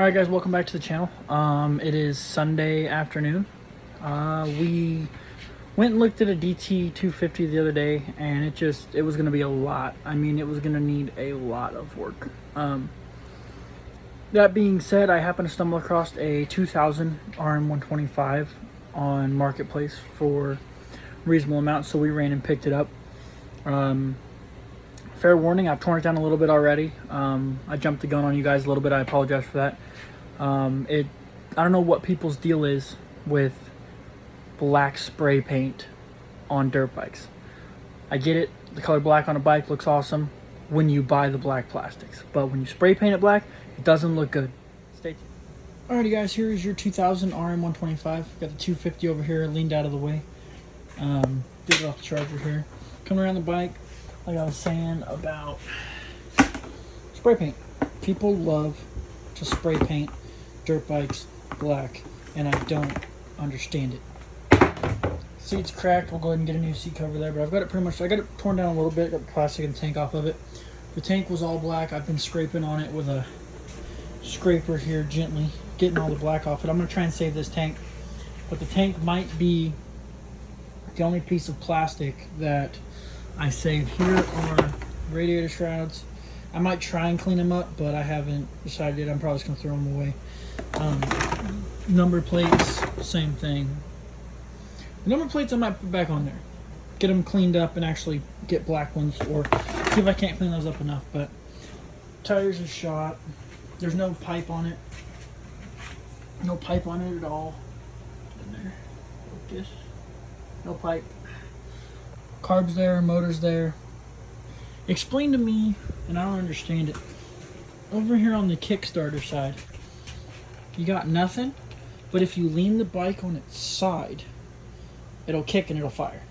Alright guys, welcome back to the channel. It is Sunday afternoon. We went and looked at a DT250 the other day, and it was going to be a lot. I mean, it was going to need a lot of work. That being said, I happened to stumble across a 2000 RM125 on Marketplace for a reasonable amount, so we ran and picked it up. Fair warning, I've torn it down a little bit already. I jumped the gun on you guys a little bit. I apologize for that. I don't know what people's deal is with black spray paint on dirt bikes. I get it. The color black on a bike looks awesome when you buy the black plastics. But when you spray paint it black, it doesn't look good. Stay tuned. Alrighty guys, here is your 2000 RM125. Got the 250 over here leaned out of the way. Did it off the charger here. Coming around the bike, like I was saying about spray paint. People love to spray paint dirt bikes black, and I don't understand it. Seat's cracked. We'll go ahead and get a new seat cover there, but I've got it pretty much, I got it torn down a little bit, got the plastic and the tank off of it. The tank was all black. I've been scraping on it with a scraper here, gently getting all the black off it. I'm going to try and save this tank, but the tank might be the only piece of plastic that I saved. Here are radiator shrouds. I might try and clean them up, but I haven't decided yet. I'm probably just going to throw them away. Number plates, same thing. The number plates I might put back on there. Get them cleaned up and actually get black ones, or see if I can't clean those up enough. But tires are shot. There's no pipe on it. No pipe on it at all. In there. Focus. No pipe. Carbs there, motors there. Explain to me, and I don't understand it. Over here on the Kickstarter side, you got nothing, but if you lean the bike on its side, it'll kick and it'll fire.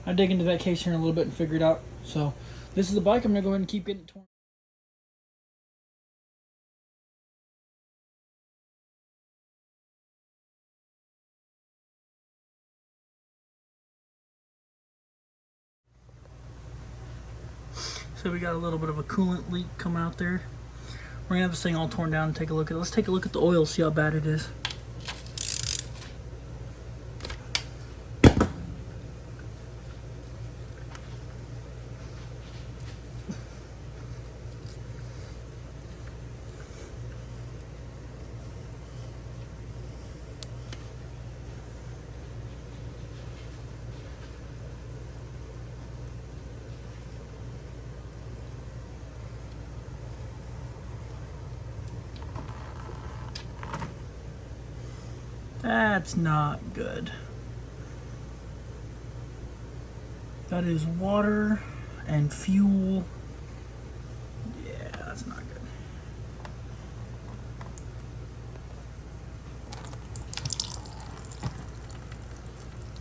I'll dig into that case here in a little bit and figure it out. So this is the bike. I'm going to go ahead and keep getting torn. So we got a little bit of a coolant leak come out there. We're gonna have this thing all torn down and take a look at it. Let's take a look at the oil, see how bad it is. That's not good. That is water and fuel. Yeah, that's not good.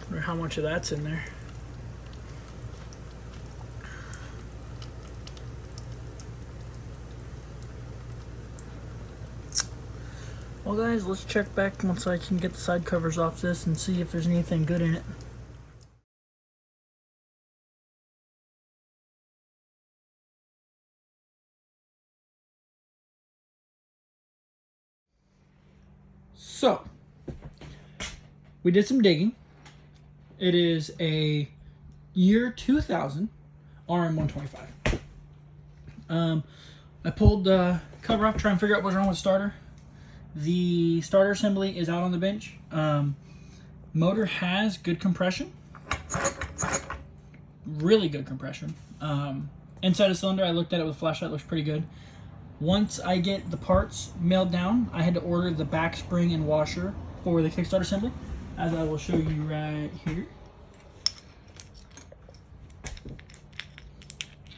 I wonder how much of that's in there. Well guys, let's check back once I can get the side covers off this and see if there's anything good in it. So, we did some digging. It is a year 2000 RM125. I pulled the cover off, trying to figure out what's wrong with the starter. The starter assembly is out on the bench. Motor has good compression. Really good compression. Inside the cylinder, I looked at it with a flashlight, looks pretty good. Once I get the parts mailed down, I had to order the back spring and washer for the kickstart assembly, as I will show you right here.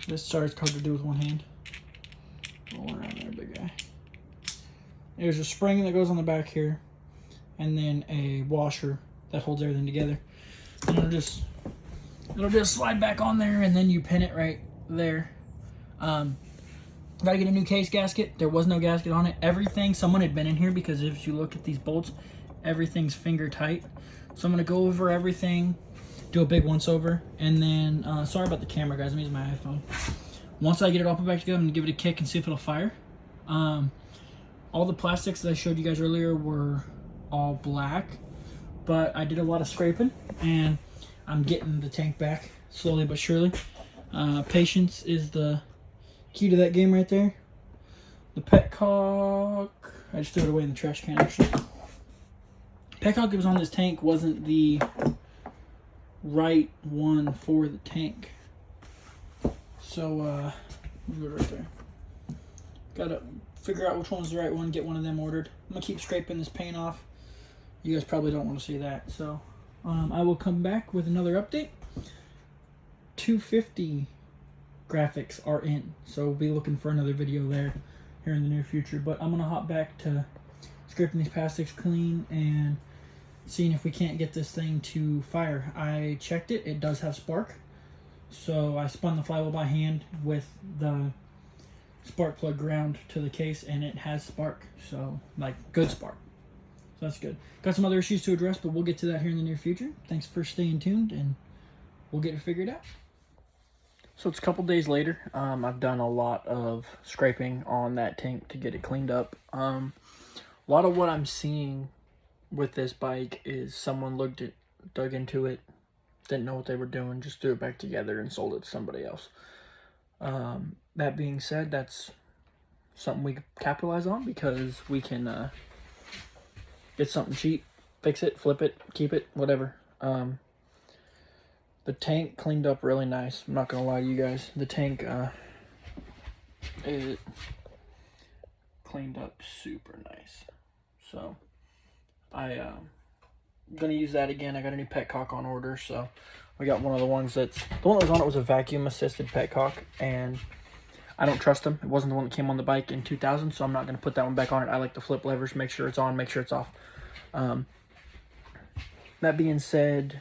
This starter's hard to do with one hand. Roll around there, big guy. There's a spring that goes on the back here, and then a washer that holds everything together. And it'll just slide back on there, and then you pin it right there. Gotta get a new case gasket. There was no gasket on it. Everything, someone had been in here, because if you look at these bolts, everything's finger tight. So I'm gonna go over everything, do a big once over, and then sorry about the camera, guys. I'm using my iPhone. Once I get it all put back together, I'm gonna give it a kick and see if it'll fire. All the plastics that I showed you guys earlier were all black, but I did a lot of scraping and I'm getting the tank back slowly but surely. Patience is the key to that game right there. The petcock, I just threw it away in the trash can actually. Petcock that was on this tank wasn't the right one for the tank. So, move it right there. Gotta figure out which one's the right one, get one of them ordered. I'm gonna keep scraping this paint off. You guys probably don't want to see that, so I will come back with another update. 250 graphics are in, so we'll be looking for another video there here in the near future. But I'm gonna hop back to scraping these plastics clean and seeing if we can't get this thing to fire. I checked it, it does have spark. So I spun the flywheel by hand with the spark plug ground to the case and it has spark. So like good spark. So that's good. Got some other issues to address, but we'll get to that here in the near future. Thanks for staying tuned and we'll get it figured out. So it's a couple days later. I've done a lot of scraping on that tank to get it cleaned up. A lot of what I'm seeing with this bike is someone dug into it, didn't know what they were doing, just threw it back together and sold it to somebody else. That being said, that's something we capitalize on because we can get something cheap, fix it, flip it, keep it, whatever. The tank cleaned up really nice. I'm not gonna lie to you guys. The tank it cleaned up super nice. So I'm gonna use that again. I got a new petcock on order, so we got one of the ones the one that was on it was a vacuum assisted petcock, and I don't trust them. It wasn't the one that came on the bike in 2000, so I'm not gonna put that one back on it. I like to flip levers, make sure it's on, make sure it's off. That being said,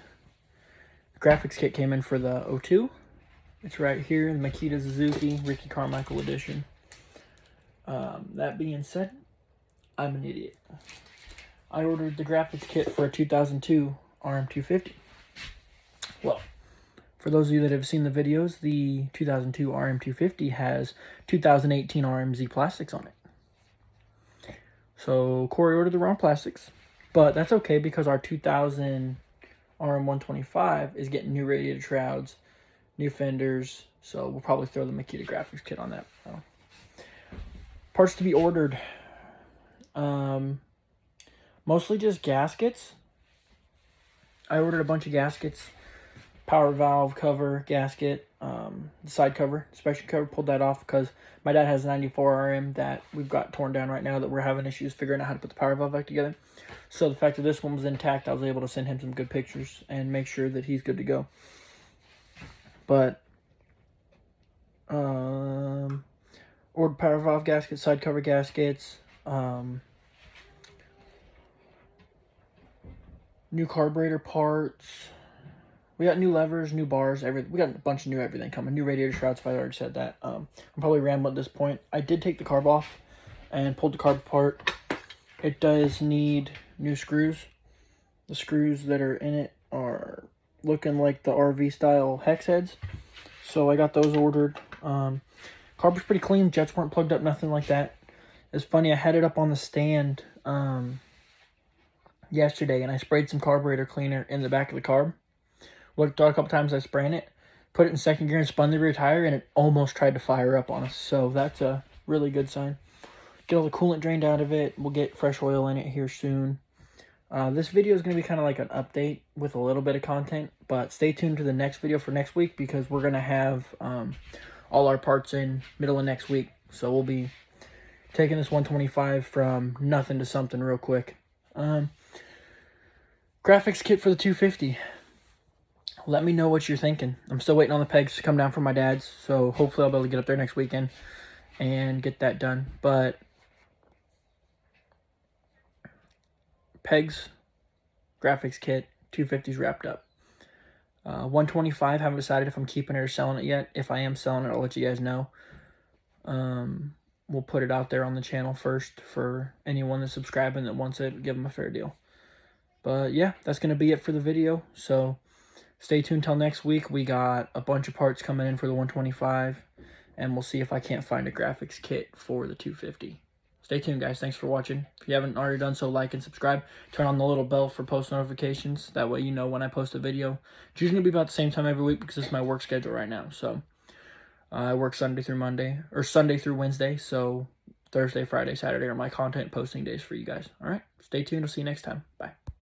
the graphics kit came in for the O2. It's right here, the Makita Suzuki Ricky Carmichael edition. That being said, I'm an idiot. I ordered the graphics kit for a 2002 RM250. Well, for those of you that have seen the videos, the 2002 RM250 has 2018 RMZ plastics on it. So Corey ordered the wrong plastics, but that's okay because our 2000 RM125 is getting new radiator shrouds, new fenders, so we'll probably throw the Makita graphics kit on that. Parts to be ordered. Mostly just gaskets. I ordered a bunch of gaskets. Power valve cover, gasket, side cover, inspection cover, pulled that off because my dad has a 94 RM that we've got torn down right now that we're having issues figuring out how to put the power valve back together. So the fact that this one was intact, I was able to send him some good pictures and make sure that he's good to go. But, ordered power valve gaskets, side cover gaskets, new carburetor parts. We got new levers, new bars, we got a bunch of new everything coming. New radiator shrouds, if I already said that. I'm probably rambling at this point. I did take the carb off and pulled the carb apart. It does need new screws. The screws that are in it are looking like the RV style hex heads. So I got those ordered. Carb was pretty clean. Jets weren't plugged up, nothing like that. It's funny, I had it up on the stand yesterday and I sprayed some carburetor cleaner in the back of the carb. Looked out a couple times, I sprayed it, put it in second gear and spun the rear tire, and it almost tried to fire up on us. So that's a really good sign. Get all the coolant drained out of it. We'll get fresh oil in it here soon. This video is going to be kind of like an update with a little bit of content, but stay tuned to the next video for next week because we're going to have all our parts in middle of next week. So we'll be taking this 125 from nothing to something real quick. Graphics kit for the 250. Let me know what you're thinking. I'm still waiting on the pegs to come down from my dad's, so hopefully I'll be able to get up there next weekend and get that done. But pegs, graphics kit, 250's wrapped up. 125, haven't decided if I'm keeping it or selling it yet. If I am selling it, I'll let you guys know. We'll put it out there on the channel first for anyone that's subscribing that wants it, give them a fair deal. But yeah, that's going to be it for the video. So stay tuned till next week. We got a bunch of parts coming in for the 125, and we'll see if I can't find a graphics kit for the 250. stay tuned, guys. Thanks for watching. If you haven't already done so, like and subscribe. Turn on the little bell for post notifications. That way you know when I post a video. It's usually going to be about the same time every week because it's my work schedule right now. So I work Sunday through Wednesday. So Thursday, Friday, Saturday are my content posting days for you guys. All right? Stay tuned. I'll see you next time. Bye.